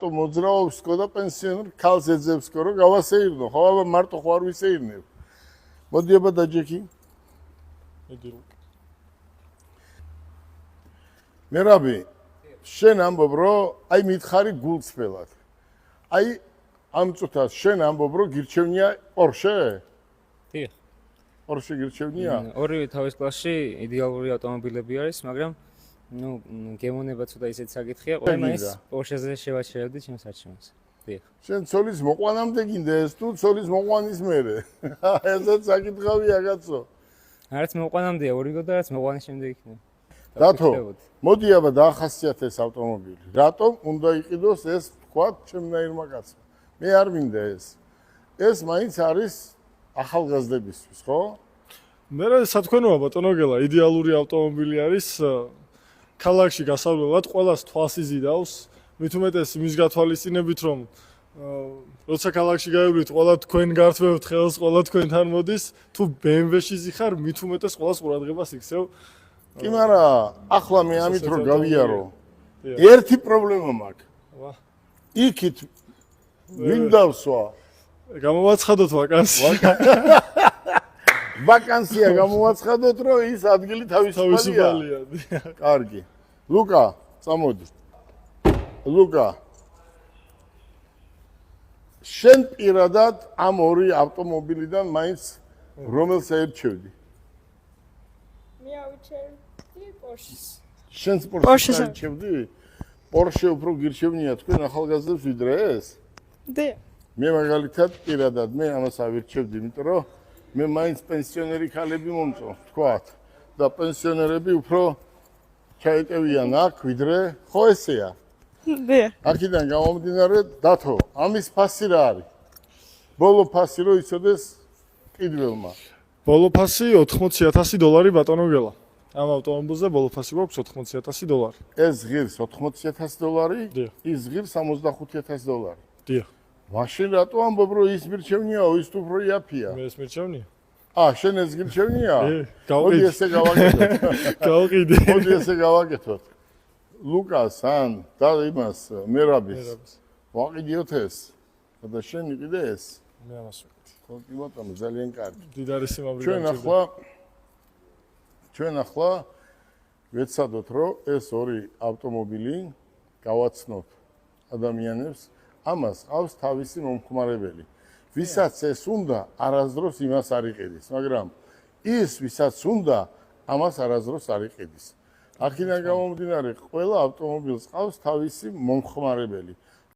რატო მოძრაობს ხო და პენსიონერ ქალს ეძებს ხო რომ გავასეირნო ხო აბა მარტო ხო არ ვისეირნებ მოდი აბა დაჯექი მერაბი შენ ამბობ რომ აი მითხარი გულწრფელად აი ამ წუთას შენ ამბობ რომ გირჩევნია Porsche დიახ Porsche გირჩევნია ორივე თავის კლასში იდეალური ავტომობილები არის მაგრამ ну გემონება ცოტა ისეთ საკითხია ყველა მაინც Porsche-ზე შევაჩერებდი ჩემს არჩევანს დიახ შენ ცოლის მოყვანამდე გინდა ეს თუ ცოლის მოყვანის მერე ესეც საკითხავია კაცო არც მოყვანამდეა ორი გოდა არც მოყვანის შემდეგ იქნება დათო მოდი აბა დაახასიათეს ავტომობილი რატომ უნდა იყიდოს ეს თქვათ ჩემნაირმა კაცმა მე არ მინდა ეს მაინც არის ახალგაზრდებისთვის ხო მე რა სათქვენოა ბატონოგელა იდეალური ავტომობილი არის ქალაქში გასავლელად ყველას თვალს იზიდავს მით უმეტეს იმის გათვალისწინებით რომ როცა ქალაქში გაივლით ყველა თქვენ გართმევთ ხელს ყველა თქვენთან მოდის თუ BMW-ში ზიხარ მით უმეტეს ყველას ყურადღებას იქცევ კი მარა ახლა მე ამით რომ გავიარო ერთი პრობლემა მაქვს იქით ვინ დავსვა გამოვაცხადოთ ვაკანსია გამოვაცხადოთ რომ ის ადგილი თავისუფალია კარგი ლუკა წამოდი ლუკა შენ პირადად ამ ორი ავტომობილიდან მაინც რომელს ერჩევდი მე ავირჩევდი Porsche-ს შენ Porsche-ს ერჩევდი Porsche უფრო გირჩევნია თქვენ ახალგაზრდებს ვიდრე ეს დე მე მაგალითად პირადად მე ამას ავირჩევდი იმიტომ რომ მე მაინც პენსიონერი ქალები მომწონს თქვათ და პენსიონერები უფრო ჩაეტევიან აქ ვიდრე ხო ესეა დე აქედან გამომდინარე დათო ამის ფასი რა არის ბოლო ფასი რო იცოდეს კიდველმა ბოლო ფასი $80,000 ბატონოგელა ამ ავტომობილზე ბოლო ფასი გვაქვს $80,000 ეს ღირს $80,000 ის ღირს $65,000 დიახ მაშინ რატო ამბობ რომ ის მირჩევნიაო ის თუ უფრო იაფია მე ეს მირჩევნია შენ ეს გირჩევნია მოდი ესე გავაკეთოთ გავყიდე მოდი ესე გავაკეთოთ ლუკას ან და იმას მერაბის ვაყიდიოთ ეს და შენ იყიდე ეს მე ამას ვაკეთე ხო კი ბატონო ძალიან კარგი დიდარი სიმაბრი ჩვენ ახლა ვეცადოთ რომ ეს ორი ავტომობილი გავაცნოთ ადამიანებს ამას ყავს თავისი მომხმარებელი ვისაც ეს უნდა არასდროს იმას არ იყიდის მაგრამ ის ვისაც უნდა ამას არასდროს არ იყიდის აქედან გამომდინარე ყველა ავტომობილს ყავს თავისი მომხმარებელი